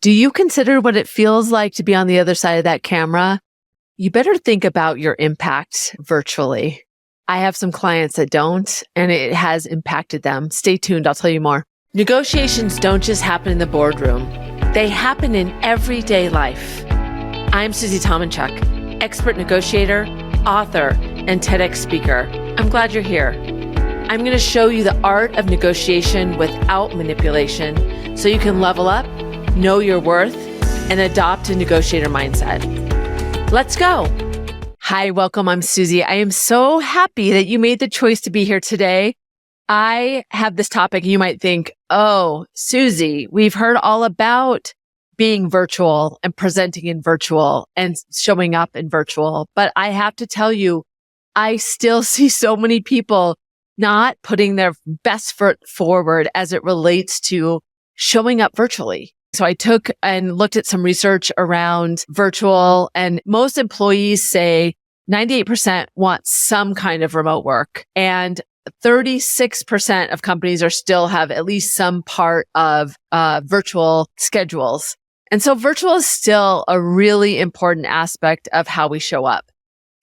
Do you consider what it feels like to be on the other side of that camera? You better think about your impact virtually. I have some clients that don't, and it has impacted them. Stay tuned. I'll tell you more. Negotiations don't just happen in the boardroom. They happen in everyday life. I'm Susie Tomenchok, expert negotiator, author, and TEDx speaker. I'm glad you're here. I'm going to show you the art of negotiation without manipulation so you can level up, know your worth, and adopt a negotiator mindset. Let's go. Hi, welcome. I'm Susie. I am so happy that you made the choice to be here today. I have this topic. You might think, oh, Susie, we've heard all about being virtual and presenting in virtual and showing up in virtual. But I have to tell you, I still see so many people not putting their best foot forward as it relates to showing up virtually. So I took and looked at some research around virtual, and most employees say 98% want some kind of remote work, and 36% of companies are still have at least some part of virtual schedules. And so virtual is still a really important aspect of how we show up.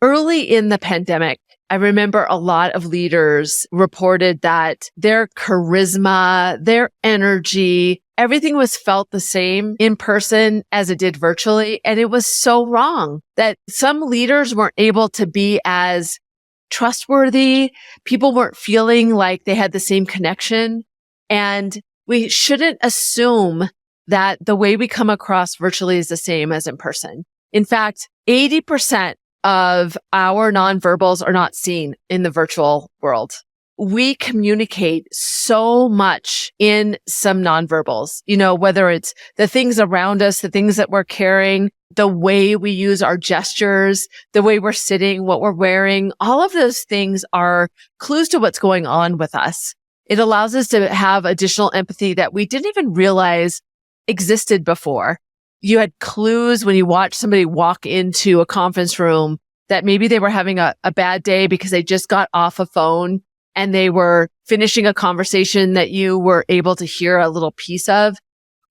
Early in the pandemic, I remember a lot of leaders reported that their charisma, their energy, everything was felt the same in person as it did virtually. And it was so wrong that some leaders weren't able to be as trustworthy. People weren't feeling like they had the same connection. And we shouldn't assume that the way we come across virtually is the same as in person. In fact, 80% of our nonverbals are not seen in the virtual world. We communicate so much in some nonverbals, whether it's the things around us, the things that we're carrying, the way we use our gestures, the way we're sitting, what we're wearing. All of those things are clues to what's going on with us. It allows us to have additional empathy that we didn't even realize existed before. You had clues when you watched somebody walk into a conference room that maybe they were having a bad day because they just got off a phone and they were finishing a conversation that you were able to hear a little piece of,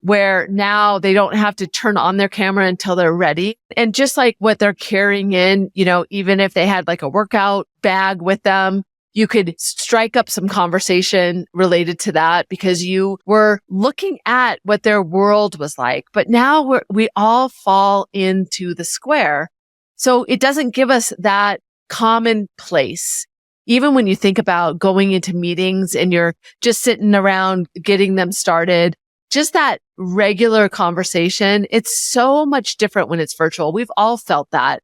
where now they don't have to turn on their camera until they're ready. And just like what they're carrying in, even if they had like a workout bag with them, you could strike up some conversation related to that because you were looking at what their world was like. But now we all fall into the square. So it doesn't give us that common place. Even when you think about going into meetings and you're just sitting around getting them started, just that regular conversation, it's so much different when it's virtual. We've all felt that.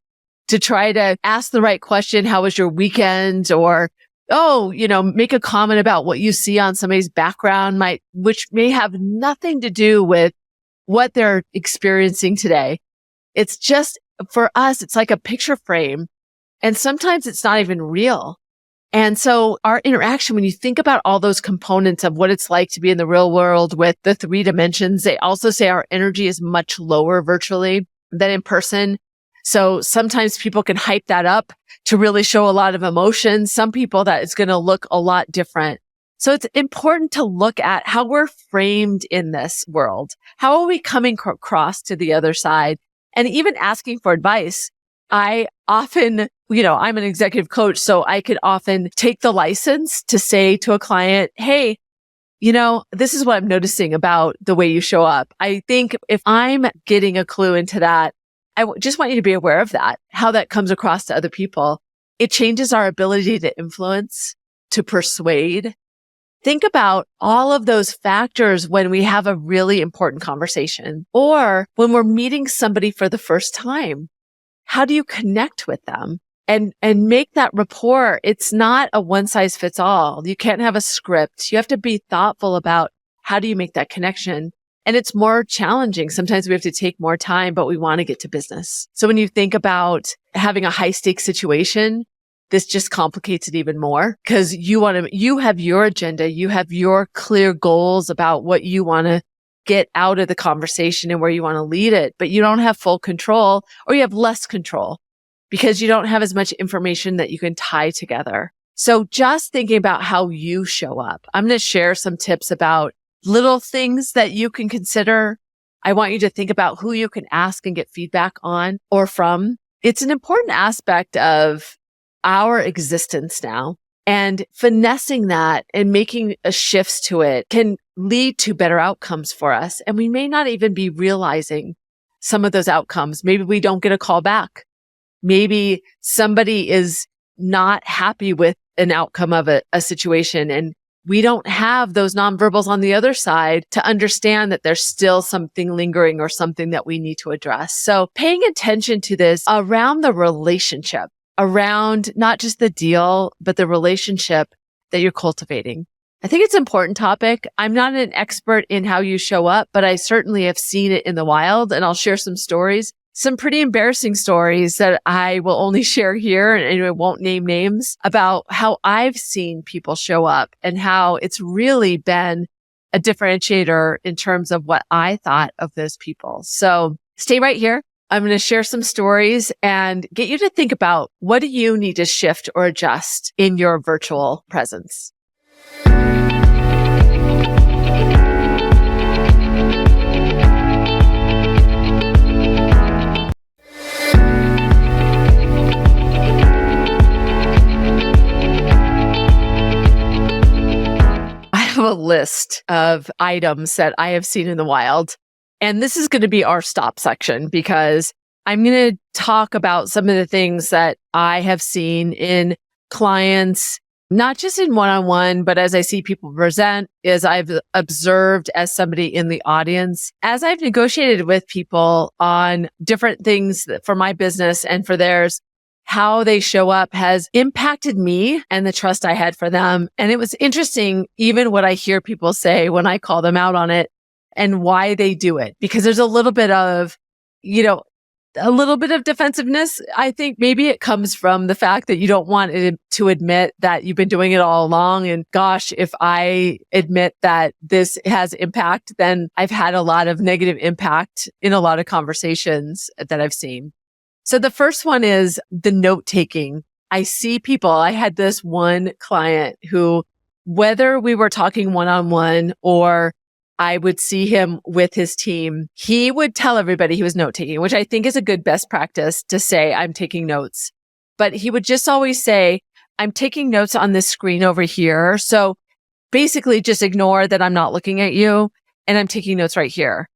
To try to ask the right question, how was your weekend? Or make a comment about what you see on somebody's background, which may have nothing to do with what they're experiencing today. It's just, for us, it's like a picture frame. And sometimes it's not even real. And so our interaction, when you think about all those components of what it's like to be in the real world with the 3 dimensions, they also say our energy is much lower virtually than in person. So sometimes people can hype that up to really show a lot of emotion. Some people that it's going to look a lot different. So it's important to look at how we're framed in this world. How are we coming across to the other side? And even asking for advice. I often, I'm an executive coach, so I could often take the license to say to a client, hey, this is what I'm noticing about the way you show up. I think if I'm getting a clue into that, just want you to be aware of that, how that comes across to other people. It changes our ability to influence, to persuade. Think about all of those factors when we have a really important conversation or when we're meeting somebody for the first time. How do you connect with them and make that rapport? It's not a one size fits all. You can't have a script. You have to be thoughtful about how do you make that connection. And it's more challenging. Sometimes we have to take more time, but we want to get to business. So when you think about having a high stakes situation, this just complicates it even more because you have your agenda. You have your clear goals about what you want to get out of the conversation and where you want to lead it, but you don't have full control, or you have less control because you don't have as much information that you can tie together. So just thinking about how you show up, I'm going to share some tips about little things that you can consider I want you to think about who you can ask and get feedback on or from. It's an important aspect of our existence now. And finessing that and making a shifts to it can lead to better outcomes for us. And we may not even be realizing some of those outcomes. Maybe we don't get a call back. Maybe somebody is not happy with an outcome of a situation, and we don't have those nonverbals on the other side to understand that there's still something lingering or something that we need to address. So paying attention to this around the relationship, around not just the deal, but the relationship that you're cultivating. I think it's an important topic. I'm not an expert in how you show up, but I certainly have seen it in the wild, and I'll share some stories. Some pretty embarrassing stories that I will only share here, and I won't name names, about how I've seen people show up and how it's really been a differentiator in terms of what I thought of those people. So stay right here. I'm going to share some stories and get you to think about, what do you need to shift or adjust in your virtual presence? A list of items that I have seen in the wild. And this is going to be our stop section, because I'm going to talk about some of the things that I have seen in clients, not just in one-on-one, but as I see people present, as I've observed as somebody in the audience, as I've negotiated with people on different things for my business and for theirs. How they show up has impacted me and the trust I had for them. And it was interesting, even what I hear people say when I call them out on it and why they do it, because there's a little bit of, a little bit of defensiveness. I think maybe it comes from the fact that you don't want it to admit that you've been doing it all along. And gosh, if I admit that this has impact, then I've had a lot of negative impact in a lot of conversations that I've seen. So the first one is the note taking. I see people, I had this one client who, whether we were talking one-on-one or I would see him with his team, he would tell everybody he was note taking, which I think is a good best practice to say, I'm taking notes. But he would just always say, I'm taking notes on this screen over here. So basically just ignore that I'm not looking at you and I'm taking notes right here.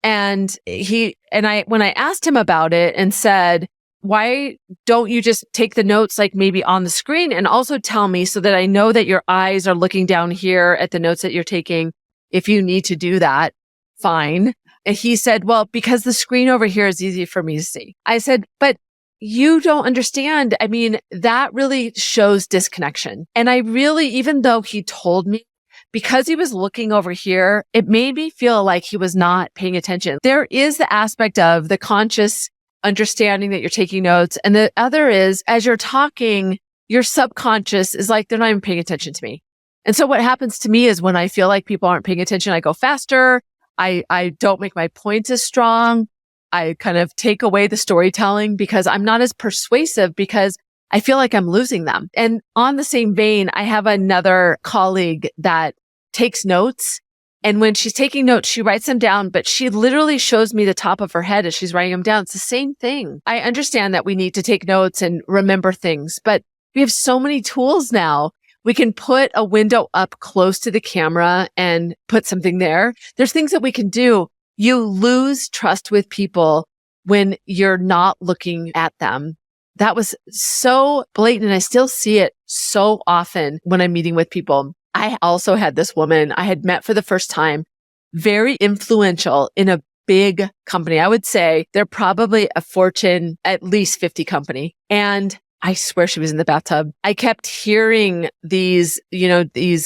And when I asked him about it and said, why don't you just take the notes like maybe on the screen and also tell me so that I know that your eyes are looking down here at the notes that you're taking. If you need to do that, fine. And he said, well, because the screen over here is easy for me to see. I said, but you don't understand. I mean, that really shows disconnection. And I really, even though he told me, because he was looking over here, it made me feel like he was not paying attention. There is the aspect of the conscious understanding that you're taking notes. And the other is, as you're talking, your subconscious is like, they're not even paying attention to me. And so what happens to me is when I feel like people aren't paying attention, I go faster. I don't make my points as strong. I kind of take away the storytelling because I'm not as persuasive, because I feel like I'm losing them. And on the same vein, I have another colleague that takes notes. And when she's taking notes, she writes them down, but she literally shows me the top of her head as she's writing them down. It's the same thing. I understand that we need to take notes and remember things, but we have so many tools now. We can put a window up close to the camera and put something there. There's things that we can do. You lose trust with people when you're not looking at them. That was so blatant. And I still see it so often when I'm meeting with people. I also had this woman I had met for the first time, very influential in a big company. I would say they're probably a Fortune, at least 50 company. And I swear she was in the bathtub. I kept hearing these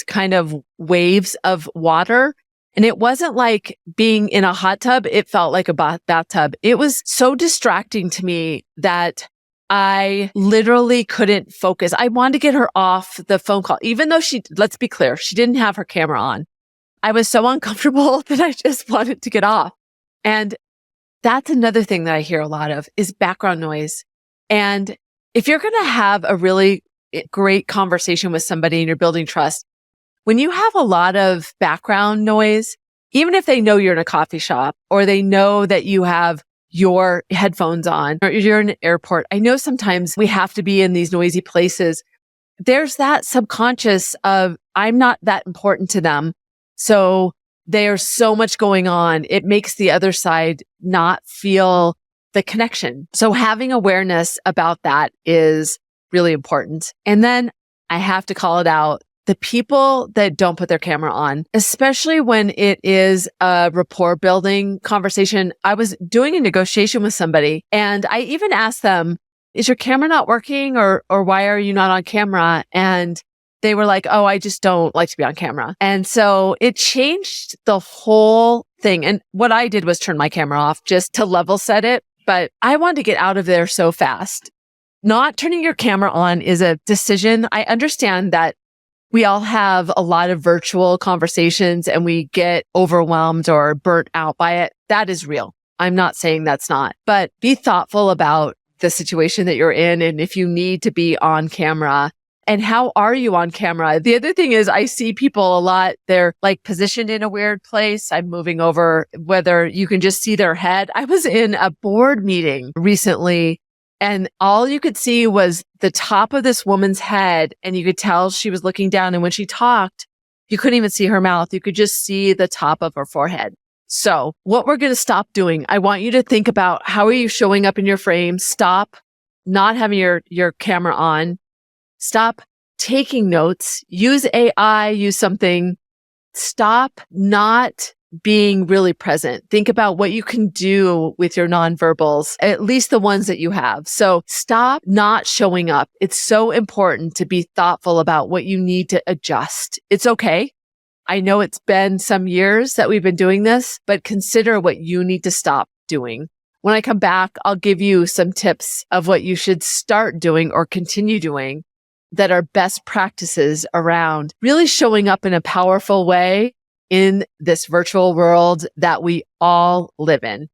kind of waves of water. And it wasn't like being in a hot tub. It felt like a bathtub. It was so distracting to me that I literally couldn't focus. I wanted to get her off the phone call, even though let's be clear, she didn't have her camera on. I was so uncomfortable that I just wanted to get off. And that's another thing that I hear a lot of is background noise. And if you're going to have a really great conversation with somebody and you're building trust, when you have a lot of background noise, even if they know you're in a coffee shop or they know that you have your headphones on or you're in an airport. I know sometimes we have to be in these noisy places. There's that subconscious of, I'm not that important to them. So there's so much going on. It makes the other side not feel the connection. So having awareness about that is really important. And then I have to call it out. The people that don't put their camera on, especially when it is a rapport building conversation. I was doing a negotiation with somebody and I even asked them, is your camera not working or why are you not on camera? And they were like, oh, I just don't like to be on camera. And so it changed the whole thing. And what I did was turn my camera off just to level set it. But I wanted to get out of there so fast. Not turning your camera on is a decision. I understand that we all have a lot of virtual conversations and we get overwhelmed or burnt out by it. That is real. I'm not saying that's not, but be thoughtful about the situation that you're in and if you need to be on camera and how are you on camera? The other thing is I see people a lot. They're like positioned in a weird place. I'm moving over whether you can just see their head. I was in a board meeting recently and all you could see was the top of this woman's head and you could tell she was looking down. And when she talked, you couldn't even see her mouth. You could just see the top of her forehead. So what we're going to stop doing, I want you to think about how are you showing up in your frame? Stop not having your camera on. Stop taking notes. Use AI, use something. Stop not being really present. Think about what you can do with your nonverbals, at least the ones that you have. So stop not showing up. It's so important to be thoughtful about what you need to adjust. It's okay. I know it's been some years that we've been doing this, but consider what you need to stop doing. When I come back, I'll give you some tips of what you should start doing or continue doing that are best practices around really showing up in a powerful way in this virtual world that we all live in.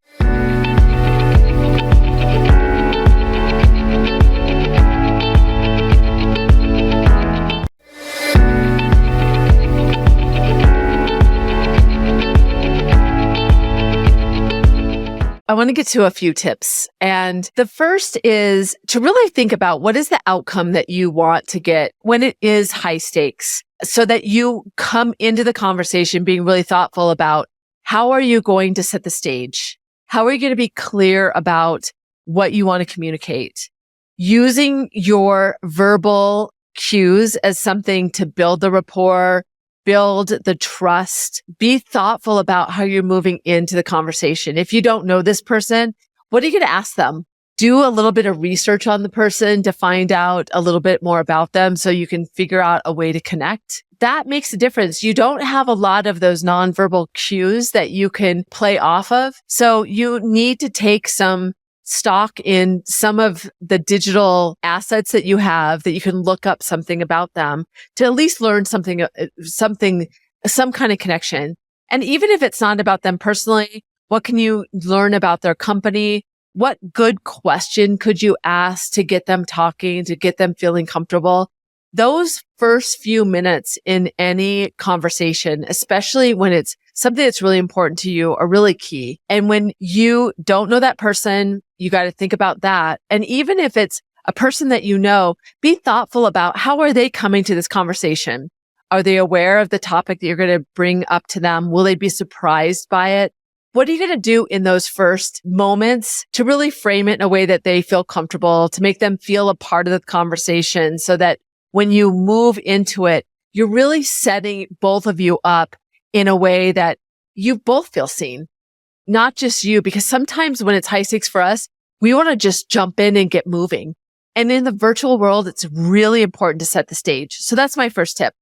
I want to get to a few tips. And the first is to really think about what is the outcome that you want to get when it is high stakes so that you come into the conversation being really thoughtful about how are you going to set the stage? How are you going to be clear about what you want to communicate? Using your verbal cues as something to build the rapport, build the trust. Be thoughtful about how you're moving into the conversation. If you don't know this person, what are you going to ask them? Do a little bit of research on the person to find out a little bit more about them so you can figure out a way to connect. That makes a difference. You don't have a lot of those nonverbal cues that you can play off of. So you need to take some stock in some of the digital assets that you have that you can look up something about them to at least learn some kind of connection. And even if it's not about them personally, what can you learn about their company? What good question could you ask to get them talking, to get them feeling comfortable? Those first few minutes in any conversation, especially when it's something that's really important to you, are really key. And when you don't know that person, you got to think about that. And even if it's a person that you know, be thoughtful about how are they coming to this conversation? Are they aware of the topic that you're going to bring up to them? Will they be surprised by it? What are you going to do in those first moments to really frame it in a way that they feel comfortable, to make them feel a part of the conversation so that when you move into it, you're really setting both of you up in a way that you both feel seen, not just you, because sometimes when it's high stakes for us, we want to just jump in and get moving. And in the virtual world, it's really important to set the stage. So that's my first tip.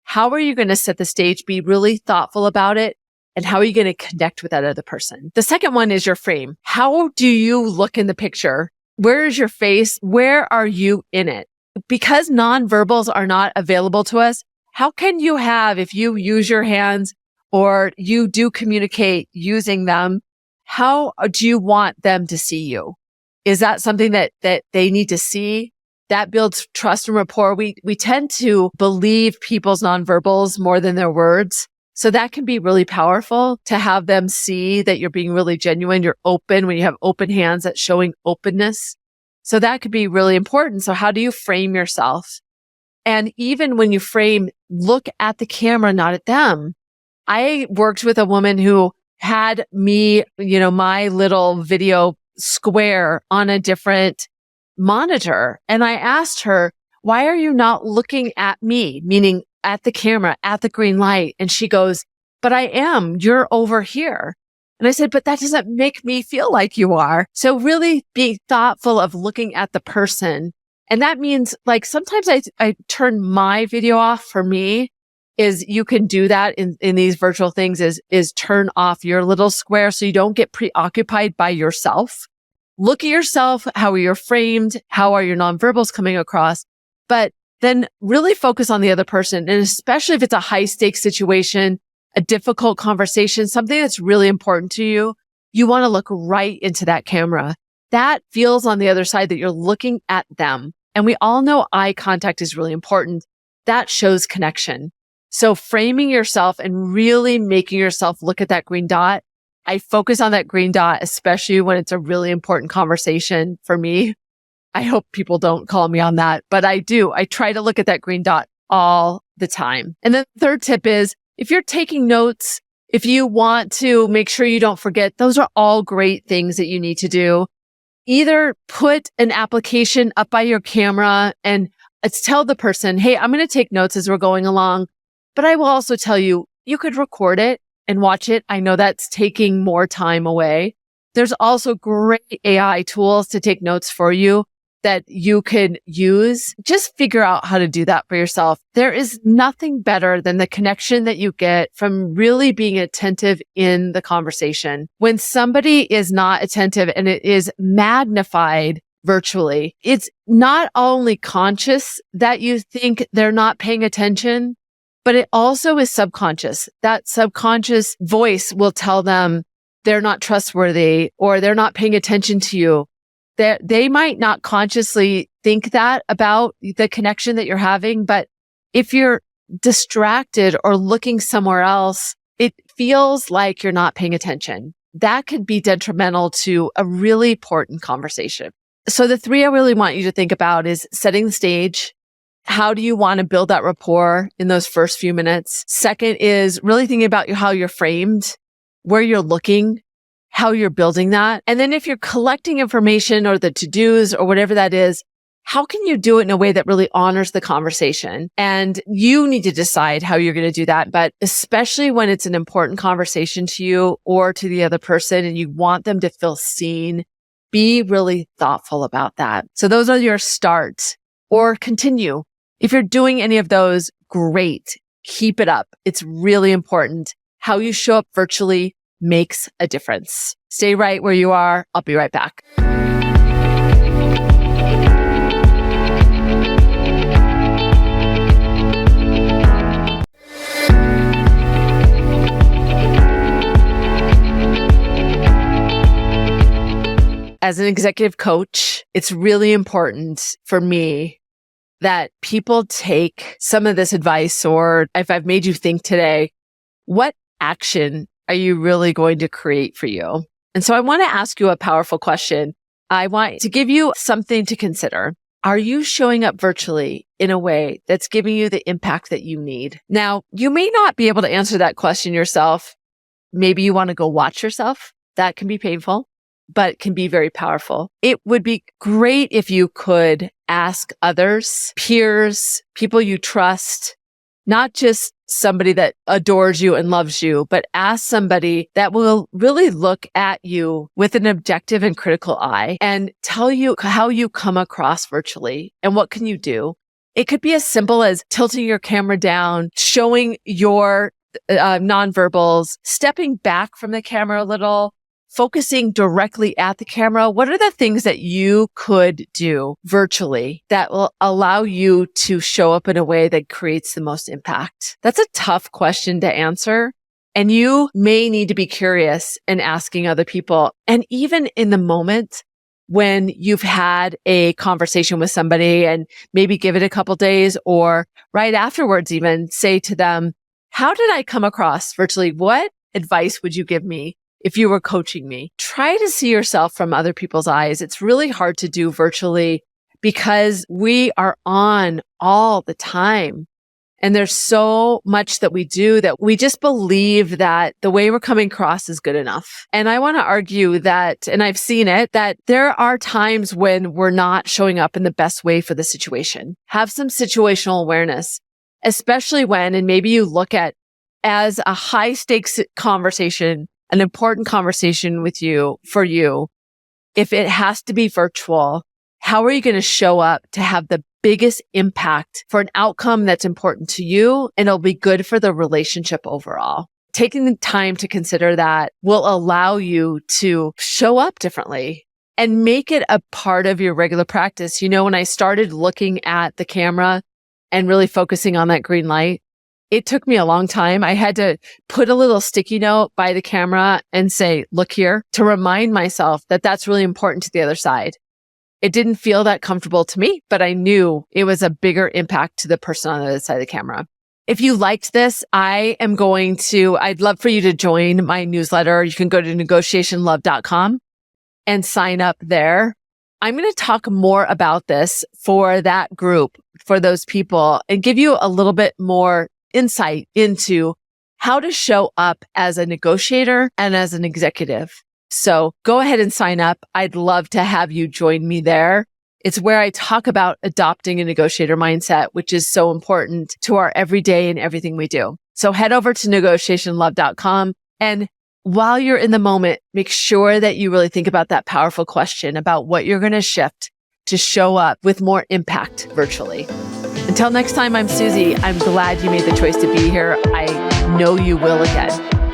How are you going to set the stage? Be really thoughtful about it. And how are you going to connect with that other person? The second one is your frame. How do you look in the picture? Where is your face? Where are you in it? Because nonverbals are not available to us, how can you have, if you use your hands or you do communicate using them, how do you want them to see you? Is that something that they need to see? That builds trust and rapport. We tend to believe people's nonverbals more than their words. So that can be really powerful to have them see that you're being really genuine. You're open. When you have open hands, that's showing openness. So that could be really important. So how do you frame yourself? And even when you frame, look at the camera, not at them. I worked with a woman who had me, my little video square on a different monitor. And I asked her, why are you not looking at me? Meaning at the camera, at the green light. And she goes, but I am, you're over here. And I said, but that doesn't make me feel like you are. So really be thoughtful of looking at the person. And that means like sometimes I turn my video off. For me is you can do that in these virtual things is turn off your little square so you don't get preoccupied by yourself. Look at yourself. How are you framed? How are your nonverbals coming across? But then really focus on the other person. And especially if it's a high stakes situation, a difficult conversation, something that's really important to you, you want to look right into that camera. That feels on the other side that you're looking at them. And we all know eye contact is really important. That shows connection. So framing yourself and really making yourself look at that green dot. I focus on that green dot, especially when it's a really important conversation for me. I hope people don't call me on that, but I do. I try to look at that green dot all the time. And then the third tip is if you're taking notes, if you want to make sure you don't forget, those are all great things that you need to do. Either put an application up by your camera and tell the person, hey, I'm going to take notes as we're going along, but I will also tell you, you could record it and watch it. I know that's taking more time away. There's also great AI tools to take notes for you that you can use. Just figure out how to do that for yourself. There is nothing better than the connection that you get from really being attentive in the conversation. When somebody is not attentive and it is magnified virtually, it's not only conscious that you think they're not paying attention, but it also is subconscious. That subconscious voice will tell them they're not trustworthy or they're not paying attention to you. They might not consciously think that about the connection that you're having, but if you're distracted or looking somewhere else, it feels like you're not paying attention. That could be detrimental to a really important conversation. So the three I really want you to think about is setting the stage. How do you want to build that rapport in those first few minutes? Second is really thinking about how you're framed, where you're looking, how you're building that. And then if you're collecting information or the to-dos or whatever that is, how can you do it in a way that really honors the conversation? And you need to decide how you're going to do that. But especially when it's an important conversation to you or to the other person and you want them to feel seen, be really thoughtful about that. So those are your start or continue. If you're doing any of those, great. Keep it up. It's really important. How you show up virtually makes a difference. Stay right where you are. I'll be right back. As an executive coach, it's really important for me that people take some of this advice, or if I've made you think today, what action are you really going to create for you? And so I want to ask you a powerful question. I want to give you something to consider. Are you showing up virtually in a way that's giving you the impact that you need? Now, you may not be able to answer that question yourself. Maybe you want to go watch yourself. That can be painful, but can be very powerful. It would be great if you could ask others, peers, people you trust, not just somebody that adores you and loves you, but ask somebody that will really look at you with an objective and critical eye and tell you how you come across virtually and what can you do. It could be as simple as tilting your camera down, showing your nonverbals, stepping back from the camera a little, focusing directly at the camera. What are the things that you could do virtually that will allow you to show up in a way that creates the most impact? That's a tough question to answer. And you may need to be curious and asking other people. And even in the moment when you've had a conversation with somebody and maybe give it a couple days or right afterwards, even say to them, how did I come across virtually? What advice would you give me if you were coaching me? Try to see yourself from other people's eyes. It's really hard to do virtually because we are on all the time. And there's so much that we do that we just believe that the way we're coming across is good enough. And I want to argue that, and I've seen it, that there are times when we're not showing up in the best way for the situation. Have some situational awareness, especially when, and maybe you look at as a high stakes conversation, an important conversation with you, for you, if it has to be virtual, how are you going to show up to have the biggest impact for an outcome that's important to you, and it'll be good for the relationship overall? Taking the time to consider that will allow you to show up differently and make it a part of your regular practice. You know, when I started looking at the camera and really focusing on that green light, it took me a long time. I had to put a little sticky note by the camera and say, look here, to remind myself that that's really important to the other side. It didn't feel that comfortable to me, but I knew it was a bigger impact to the person on the other side of the camera. If you liked this, I'd love for you to join my newsletter. You can go to negotiationlove.com and sign up there. I'm going to talk more about this for that group, for those people, and give you a little bit more insight into how to show up as a negotiator and as an executive. So go ahead and sign up. I'd love to have you join me there. It's where I talk about adopting a negotiator mindset, which is so important to our everyday and everything we do. So head over to negotiationlove.com. And while you're in the moment, make sure that you really think about that powerful question about what you're going to shift to show up with more impact virtually. Until next time, I'm Susie. I'm glad you made the choice to be here. I know you will again.